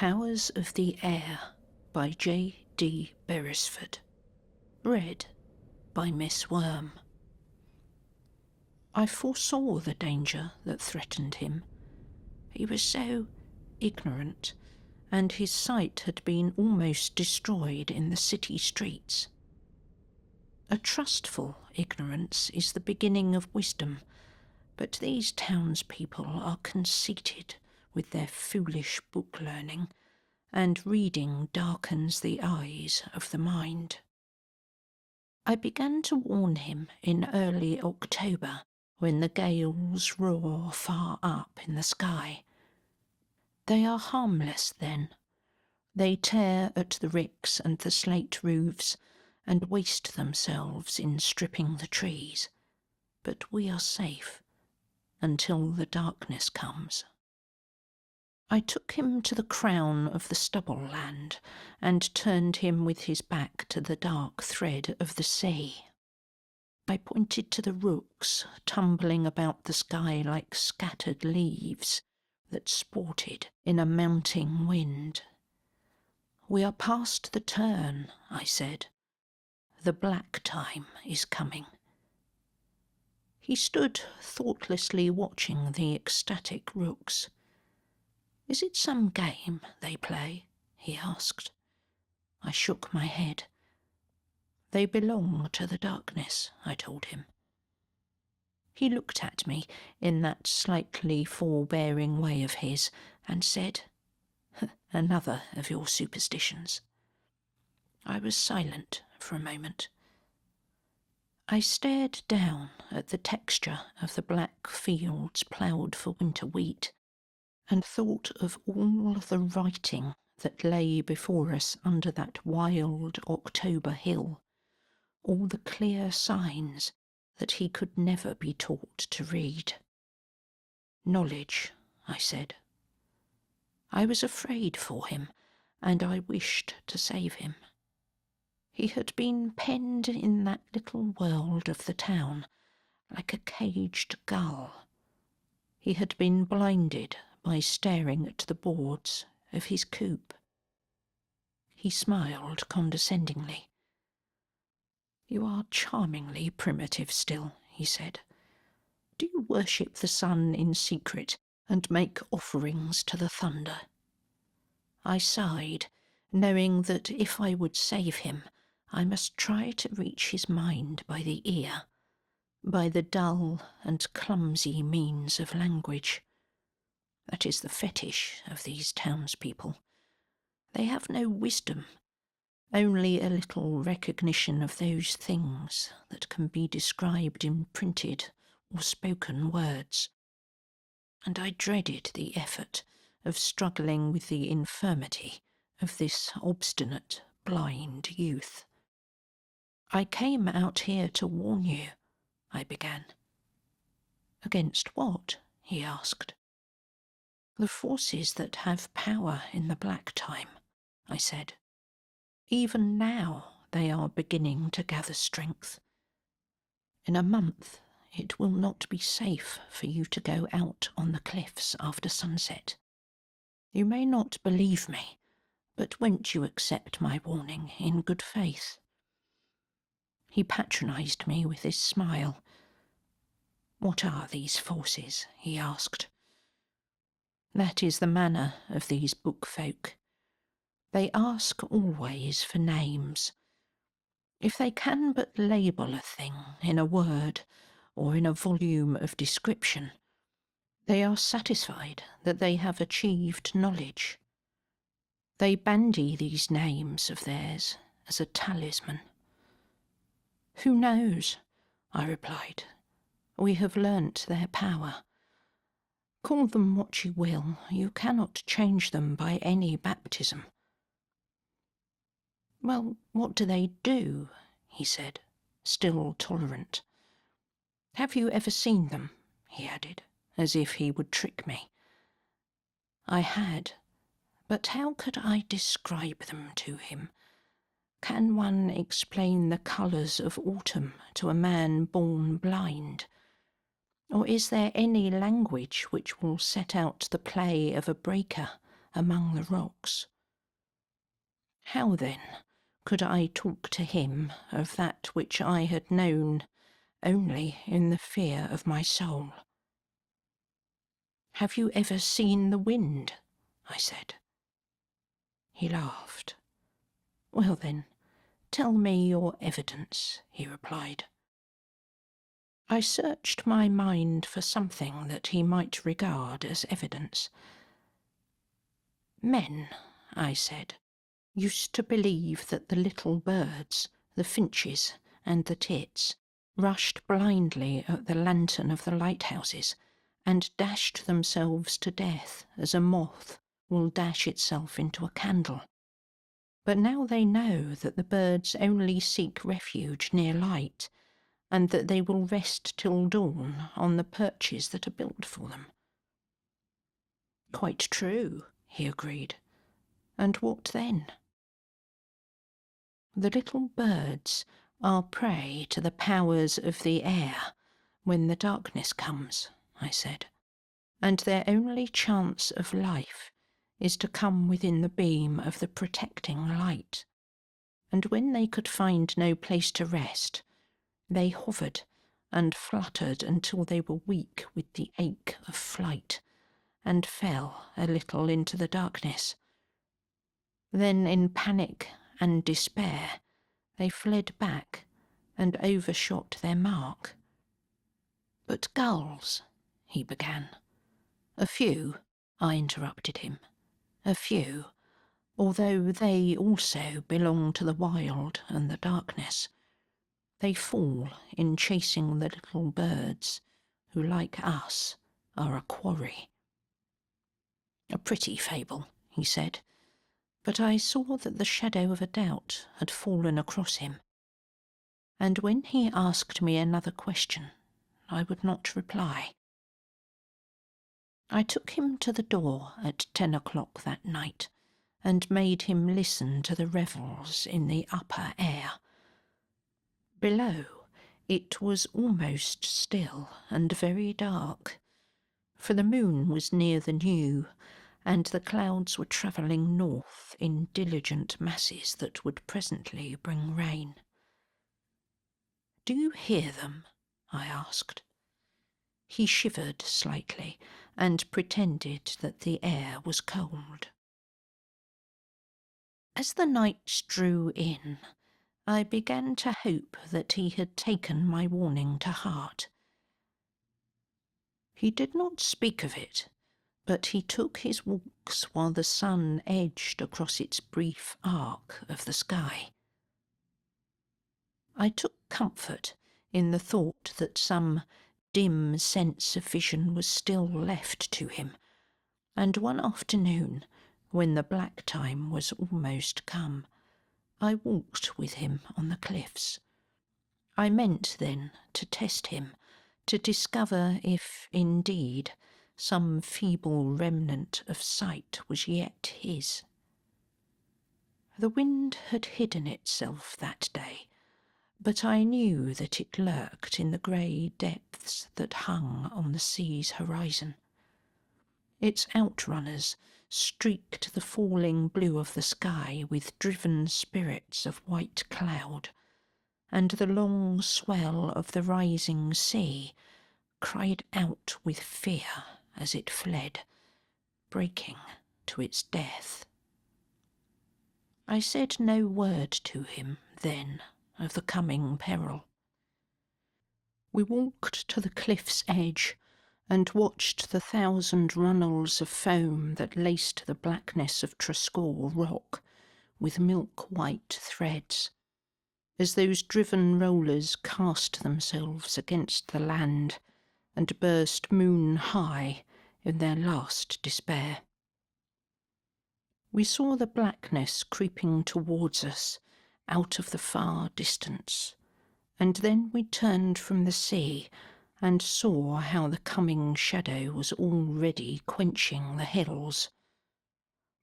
Powers of the Air by J. D. Beresford. Read by Miss Worm. I foresaw the danger that threatened him. He was so ignorant, and his sight had been almost destroyed in the city streets. A trustful ignorance is the beginning of wisdom, but these townspeople are conceited with their foolish book-learning, and reading darkens the eyes of the mind. I began to warn him in early October, when the gales roar far up in the sky. They are harmless then. They tear at the ricks and the slate roofs, and waste themselves in stripping the trees. But we are safe until the darkness comes. I took him to the crown of the stubble land, and turned him with his back to the dark thread of the sea. I pointed to the rooks tumbling about the sky like scattered leaves that sported in a mounting wind. "We are past the turn," I said. "The black time is coming." He stood thoughtlessly watching the ecstatic rooks. "Is it some game they play?" he asked. I shook my head. "They belong to the darkness," I told him. He looked at me in that slightly forbearing way of his, and said, "Another of your superstitions." I was silent for a moment. I stared down at the texture of the black fields ploughed for winter wheat, and thought of all the writing that lay before us under that wild October hill, all the clear signs that he could never be taught to read. "Knowledge," I said. I was afraid for him, and I wished to save him. He had been penned in that little world of the town, like a caged gull. He had been blinded by staring at the boards of his coop. He smiled condescendingly. "You are charmingly primitive still," he said. "Do you worship the sun in secret and make offerings to the thunder?" I sighed, knowing that if I would save him, I must try to reach his mind by the ear, by the dull and clumsy means of language. That is the fetish of these townspeople. They have no wisdom, only a little recognition of those things that can be described in printed or spoken words. And I dreaded the effort of struggling with the infirmity of this obstinate, blind youth. "I came out here to warn you," I began. "Against what?" he asked. "The forces that have power in the black time," I said. "Even now they are beginning to gather strength. In a month it will not be safe for you to go out on the cliffs after sunset. You may not believe me, but won't you accept my warning in good faith?" He patronised me with his smile. "What are these forces?" he asked. That is the manner of these book folk. They ask always for names. If they can but label a thing in a word or in a volume of description, they are satisfied that they have achieved knowledge. They bandy these names of theirs as a talisman. "Who knows?" I replied. "We have learnt their power. Call them what you will, you cannot change them by any baptism." "Well, what do they do?" he said, still tolerant. "Have you ever seen them?" he added, as if he would trick me. I had, but how could I describe them to him? Can one explain the colours of autumn to a man born blind? Or is there any language which will set out the play of a breaker among the rocks. How, then, could I talk to him of that which I had known only in the fear of my soul? "Have you ever seen the wind?" I said. He laughed. "Well, then, tell me your evidence," he replied. I searched my mind for something that he might regard as evidence. "Men," I said, "used to believe that the little birds, the finches and the tits, rushed blindly at the lantern of the lighthouses and dashed themselves to death as a moth will dash itself into a candle. But now they know that the birds only seek refuge near light, and that they will rest till dawn on the perches that are built for them." "Quite true," he agreed. "And what then?" "The little birds are prey to the powers of the air when the darkness comes," I said, "and their only chance of life is to come within the beam of the protecting light. And when they could find no place to rest, they hovered and fluttered until they were weak with the ache of flight, and fell a little into the darkness. Then, in panic and despair, they fled back and overshot their mark." "But gulls," he began. "A few," I interrupted him. "A few, although they also belong to the wild and the darkness. They fall in chasing the little birds, who, like us, are a quarry." "A pretty fable," he said, but I saw that the shadow of a doubt had fallen across him. And when he asked me another question, I would not reply. I took him to the door at 10 o'clock that night, and made him listen to the revels in the upper air. Below, it was almost still and very dark, for the moon was near the new, and the clouds were travelling north in diligent masses that would presently bring rain. "Do you hear them?" I asked. He shivered slightly and pretended that the air was cold. As the night drew in, I began to hope that he had taken my warning to heart. He did not speak of it, but he took his walks while the sun edged across its brief arc of the sky. I took comfort in the thought that some dim sense of vision was still left to him, and one afternoon, when the black time was almost come, I walked with him on the cliffs. I meant then to test him, to discover if, indeed, some feeble remnant of sight was yet his. The wind had hidden itself that day, but I knew that it lurked in the grey depths that hung on the sea's horizon. Its outrunners streaked the falling blue of the sky with driven spirits of white cloud, and the long swell of the rising sea cried out with fear as it fled, breaking to its death. I said no word to him then of the coming peril. We walked to the cliff's edge and watched the 1,000 runnels of foam that laced the blackness of Trescore rock with milk-white threads, as those driven rollers cast themselves against the land and burst moon-high in their last despair. We saw the blackness creeping towards us out of the far distance, and then we turned from the sea and saw how the coming shadow was already quenching the hills.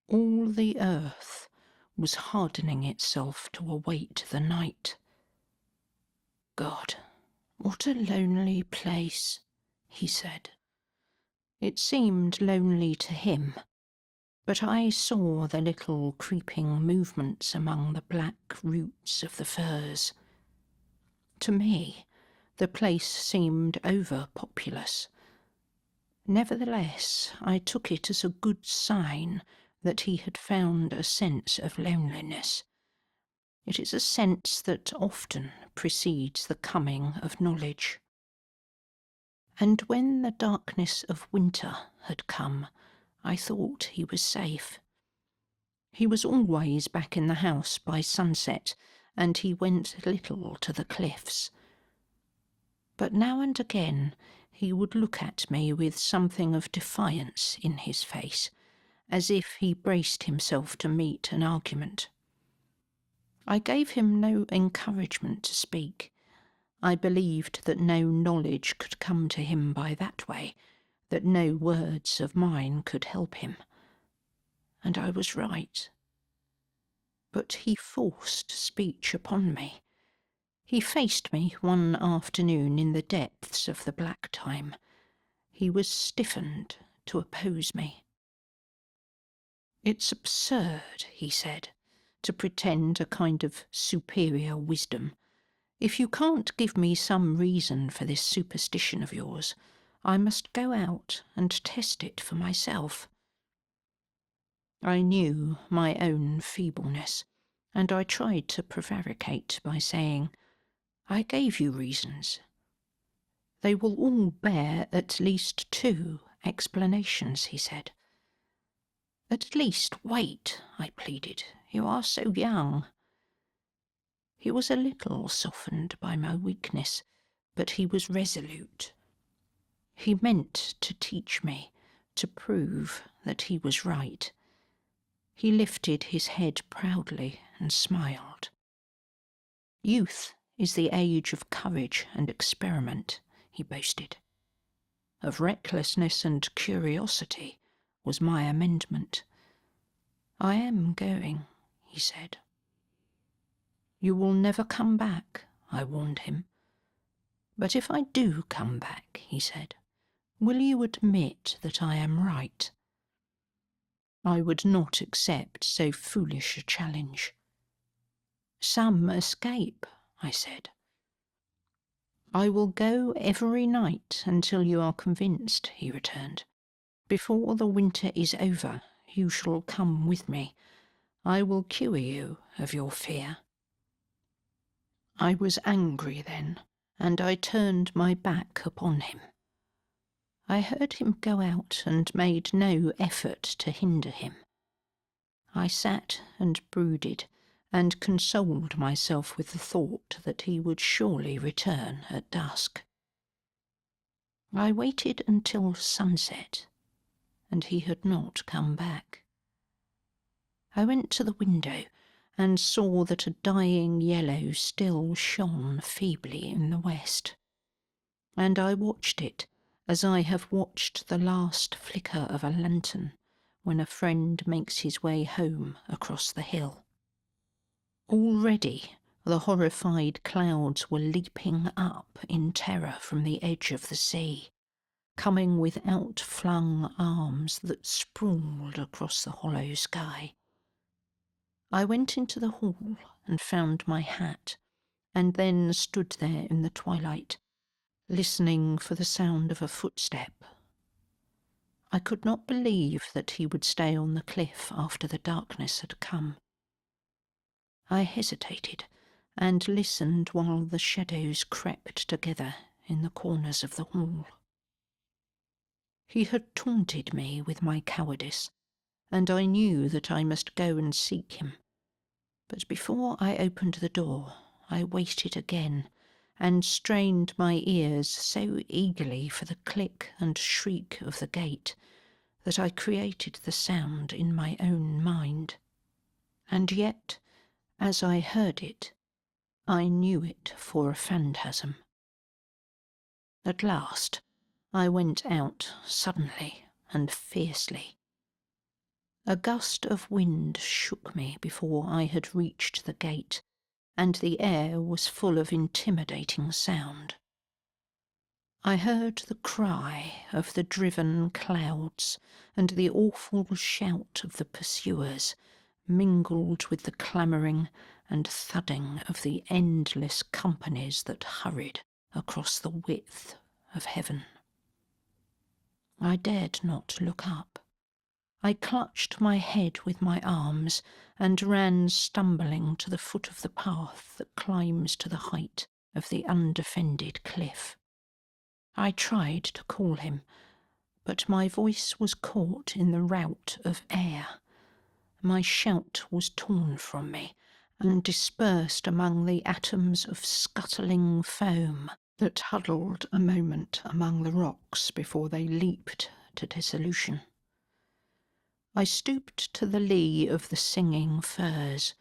All the earth was hardening itself to await the night. "God, what a lonely place," he said. It seemed lonely to him, but I saw the little creeping movements among the black roots of the firs. To me, the place seemed overpopulous. Nevertheless, I took it as a good sign that he had found a sense of loneliness. It is a sense that often precedes the coming of knowledge. And when the darkness of winter had come, I thought he was safe. He was always back in the house by sunset, and he went little to the cliffs. But now and again he would look at me with something of defiance in his face, as if he braced himself to meet an argument. I gave him no encouragement to speak. I believed that no knowledge could come to him by that way, that no words of mine could help him. And I was right. But he forced speech upon me. He faced me one afternoon in the depths of the black time. He was stiffened to oppose me. "It's absurd," he said, "to pretend a kind of superior wisdom. If you can't give me some reason for this superstition of yours, I must go out and test it for myself." I knew my own feebleness, and I tried to prevaricate by saying, "I gave you reasons. They will all bear at least 2 explanations," he said. "At least wait," I pleaded. "You are so young." He was a little softened by my weakness, but he was resolute. He meant to teach me, to prove that he was right. He lifted his head proudly and smiled. "Youth is the age of courage and experiment," he boasted. "Of recklessness and curiosity," was my amendment. "I am going," he said. "You will never come back," I warned him. "But if I do come back," he said, "will you admit that I am right?" I would not accept so foolish a challenge. "Some escape," I said. "I will go every night until you are convinced," he returned. "Before the winter is over, you shall come with me. I will cure you of your fear." I was angry then, and I turned my back upon him. I heard him go out and made no effort to hinder him. I sat and brooded, and consoled myself with the thought that he would surely return at dusk. I waited until sunset, and he had not come back. I went to the window and saw that a dying yellow still shone feebly in the west, and I watched it as I have watched the last flicker of a lantern when a friend makes his way home across the hill. Already the horrified clouds were leaping up in terror from the edge of the sea, coming with outflung arms that sprawled across the hollow sky. I went into the hall and found my hat, and then stood there in the twilight, listening for the sound of a footstep. I could not believe that he would stay on the cliff after the darkness had come. I hesitated and listened while the shadows crept together in the corners of the hall. He had taunted me with my cowardice, and I knew that I must go and seek him. But before I opened the door, I waited again, and strained my ears so eagerly for the click and shriek of the gate that I created the sound in my own mind. And yet, as I heard it, I knew it for a phantasm. At last, I went out suddenly and fiercely. A gust of wind shook me before I had reached the gate, and the air was full of intimidating sound. I heard the cry of the driven clouds and the awful shout of the pursuers, mingled with the clamouring and thudding of the endless companies that hurried across the width of heaven. I dared not look up. I clutched my head with my arms and ran stumbling to the foot of the path that climbs to the height of the undefended cliff. I tried to call him, but my voice was caught in the rout of air. My shout was torn from me and dispersed among the atoms of scuttling foam that huddled a moment among the rocks before they leaped to dissolution. I stooped to the lee of the singing firs.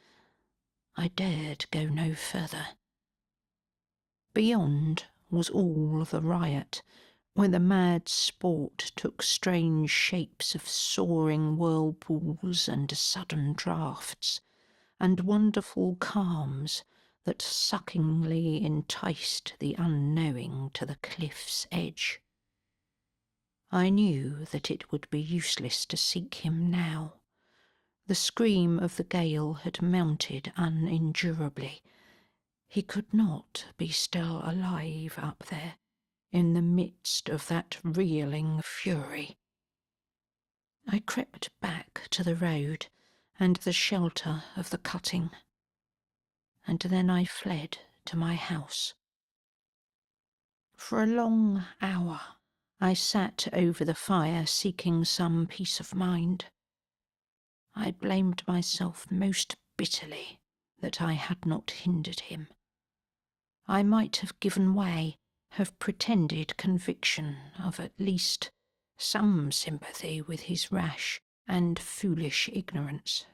I dared go no further. Beyond was all the riot, where the mad sport took strange shapes of soaring whirlpools and sudden draughts, and wonderful calms that suckingly enticed the unknowing to the cliff's edge. I knew that it would be useless to seek him now. The scream of the gale had mounted unendurably. He could not be still alive up there, in the midst of that reeling fury. I crept back to the road and the shelter of the cutting, and then I fled to my house. For a long hour I sat over the fire seeking some peace of mind. I blamed myself most bitterly that I had not hindered him. I might have given way, have pretended conviction of at least some sympathy with his rash and foolish ignorance.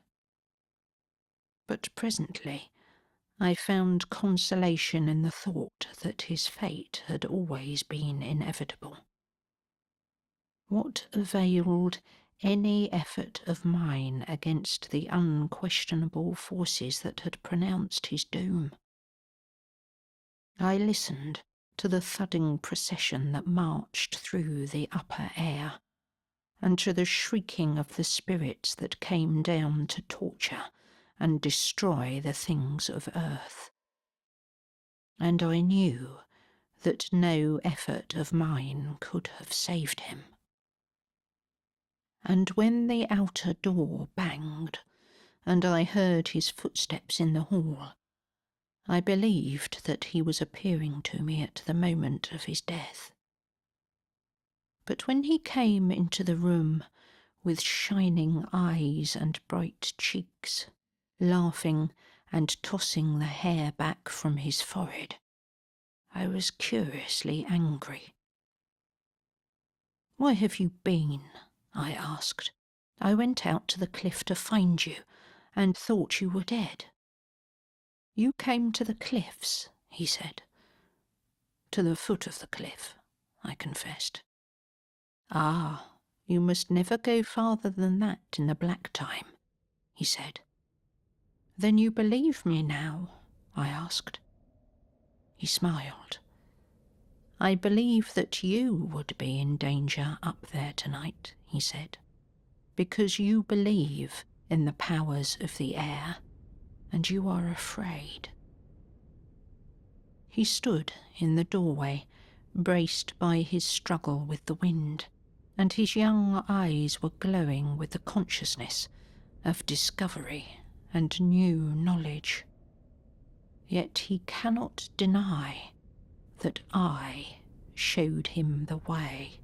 But presently I found consolation in the thought that his fate had always been inevitable. What availed any effort of mine against the unquestionable forces that had pronounced his doom? I listened to the thudding procession that marched through the upper air, and to the shrieking of the spirits that came down to torture and destroy the things of earth. And I knew that no effort of mine could have saved him. And when the outer door banged, and I heard his footsteps in the hall, I believed that he was appearing to me at the moment of his death. But when he came into the room with shining eyes and bright cheeks, laughing and tossing the hair back from his forehead, I was curiously angry. "Where have you been?" I asked. "I went out to the cliff to find you, and thought you were dead." "You came to the cliffs," he said. "To the foot of the cliff," I confessed. "Ah, you must never go farther than that in the black time," he said. "Then you believe me now?" I asked. He smiled. "I believe that you would be in danger up there tonight," he said, "because you believe in the powers of the air, and you are afraid." He stood in the doorway, braced by his struggle with the wind, and his young eyes were glowing with the consciousness of discovery and new knowledge. Yet he cannot deny that I showed him the way.